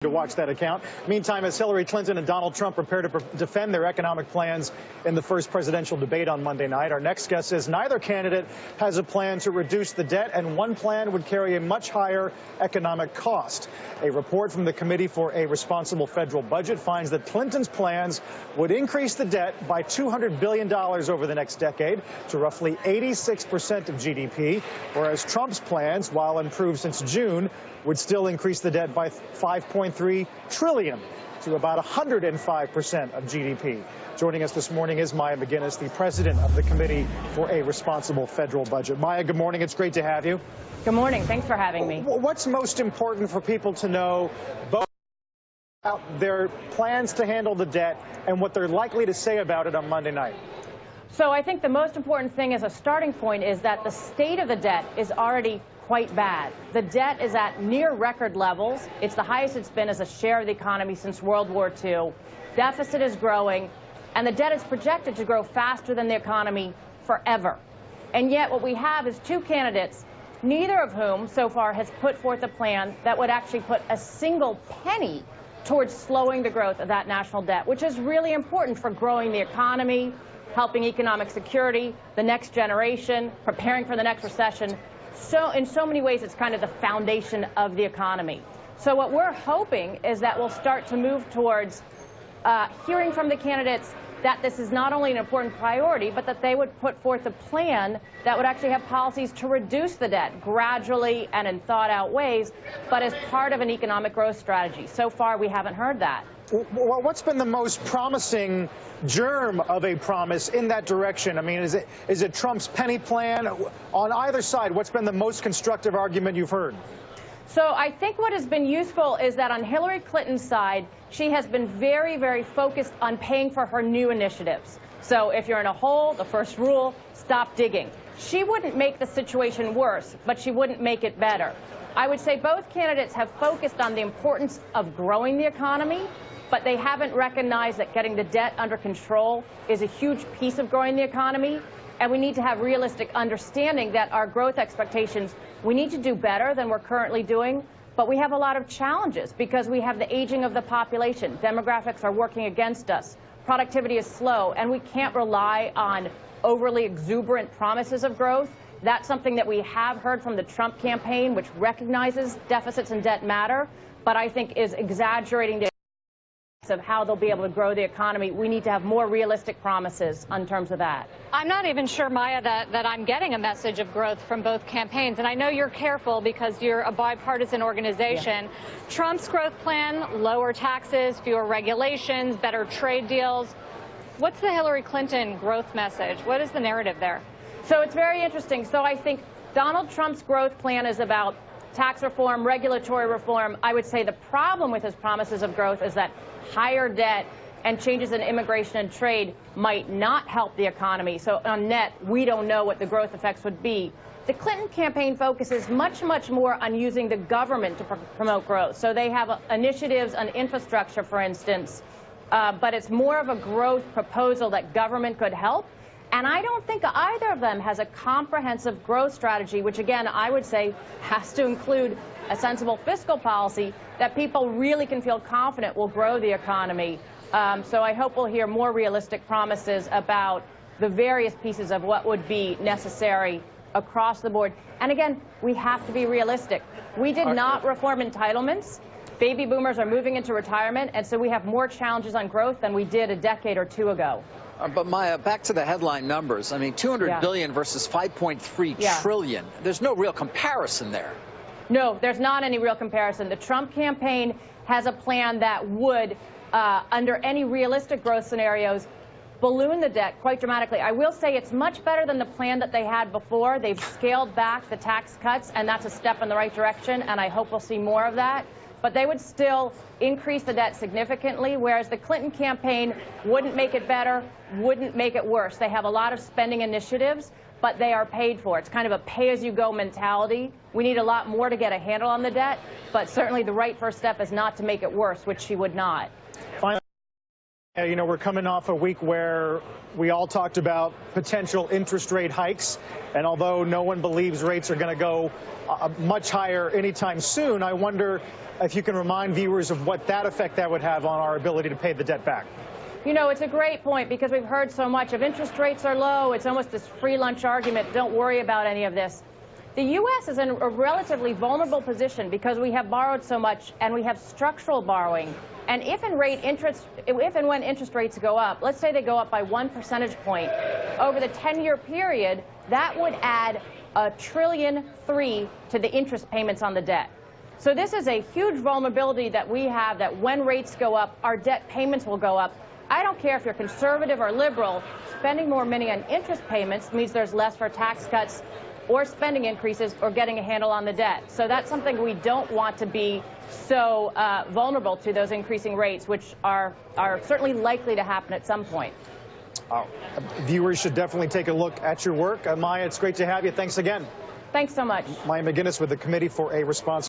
To watch that account. Meantime, as Hillary Clinton and Donald Trump prepare to defend their economic plans in the first presidential debate on Monday night, our next guest says neither candidate has a plan to reduce the debt, and one plan would carry a much higher economic cost. A report from the Committee for a Responsible Federal Budget finds that Clinton's plans would increase the debt by $200 billion over the next decade to roughly 86% of GDP, whereas Trump's plans, while improved since June, would still increase the debt by $5.3 trillion to about 105% of GDP. Joining us this morning is Maya MacGuineas, the president of the Committee for a Responsible Federal Budget. Maya, good morning. It's great to have you. Good morning. Thanks for having me. What's most important for people to know both about their plans to handle the debt and what they're likely to say about it on Monday night? So I think the most important thing as a starting point is that the state of the debt is already quite bad. The debt is at near record levels. It's the highest it's been as a share of the economy since World War II. Deficit is growing, and the debt is projected to grow faster than the economy forever. And yet what we have is two candidates, neither of whom so far has put forth a plan that would actually put a single penny towards slowing the growth of that national debt, which is really important for growing the economy, helping economic security, the next generation, preparing for the next recession. So in so many ways, it's kind of the foundation of the economy. So what we're hoping is that we'll start to move towards hearing from the candidates that this is not only an important priority, but that they would put forth a plan that would actually have policies to reduce the debt gradually and in thought-out ways, but as part of an economic growth strategy. So far, we haven't heard that. Well, what's been the most promising germ of a promise in that direction? I mean, is it Trump's penny plan? On either side, what's been the most constructive argument you've heard? So I think what has been useful is that on Hillary Clinton's side, she has been very, very focused on paying for her new initiatives. So if you're in a hole, the first rule, stop digging. She wouldn't make the situation worse, but she wouldn't make it better. I would say both candidates have focused on the importance of growing the economy, but they haven't recognized that getting the debt under control is a huge piece of growing the economy. And we need to have realistic understanding that our growth expectations, we need to do better than we're currently doing. But we have a lot of challenges because we have the aging of the population. Demographics are working against us. Productivity is slow, and we can't rely on overly exuberant promises of growth. That's something that we have heard from the Trump campaign, which recognizes deficits and debt matter, but I think is exaggerating the of how they'll be able to grow the economy. We need to have more realistic promises in terms of that. I'm not even sure, Maya, that I'm getting a message of growth from both campaigns. And I know you're careful because you're a bipartisan organization. Yeah. Trump's growth plan, lower taxes, fewer regulations, better trade deals. What's the Hillary Clinton growth message? What is the narrative there? So it's very interesting. So I think Donald Trump's growth plan is about tax reform, regulatory reform. I would say the problem with his promises of growth is that higher debt and changes in immigration and trade might not help the economy. So on net, we don't know what the growth effects would be. The Clinton campaign focuses much, much more on using the government to promote growth. So they have initiatives on infrastructure, for instance, but it's more of a growth proposal that government could help. And I don't think either of them has a comprehensive growth strategy, which, again, I would say has to include a sensible fiscal policy that people really can feel confident will grow the economy. So I hope we'll hear more realistic promises about the various pieces of what would be necessary across the board. And again, we have to be realistic. We did not reform entitlements. Baby boomers are moving into retirement, and so we have more challenges on growth than we did a decade or two ago. But Maya, back to the headline numbers. I mean, $200 billion versus $5.3 trillion. There's no real comparison there. No, there's not any real comparison. The Trump campaign has a plan that would, under any realistic growth scenarios, balloon the debt quite dramatically. I will say it's much better than the plan that they had before. They've scaled back the tax cuts, and that's a step in the right direction, and I hope we'll see more of that. But they would still increase the debt significantly, whereas the Clinton campaign wouldn't make it better, wouldn't make it worse. They have a lot of spending initiatives, but they are paid for. It's kind of a pay-as-you-go mentality. We need a lot more to get a handle on the debt, but certainly the right first step is not to make it worse, which she would not. Finally, You know, we're coming off a week where we all talked about potential interest rate hikes. And although no one believes rates are going to go much higher anytime soon, I wonder if you can remind viewers of what that effect that would have on our ability to pay the debt back. You know, it's a great point because we've heard so much of interest rates are low. It's almost this free lunch argument. Don't worry about any of this. The U.S. is in a relatively vulnerable position because we have borrowed so much and we have structural borrowing. And if and when interest rates go up, let's say they go up by 1 percentage point over the 10-year period, that would add $1.3 trillion to the interest payments on the debt. So this is a huge vulnerability that we have, that when rates go up, our debt payments will go up. I don't care if you're conservative or liberal, spending more money on interest payments means there's less for tax cuts or spending increases or getting a handle on the debt. So that's something we don't want to be so vulnerable to, those increasing rates, which are certainly likely to happen at some point. Viewers should definitely take a look at your work. Maya, it's great to have you. Thanks again. Thanks so much. Maya MacGuineas with the Committee for a Responsible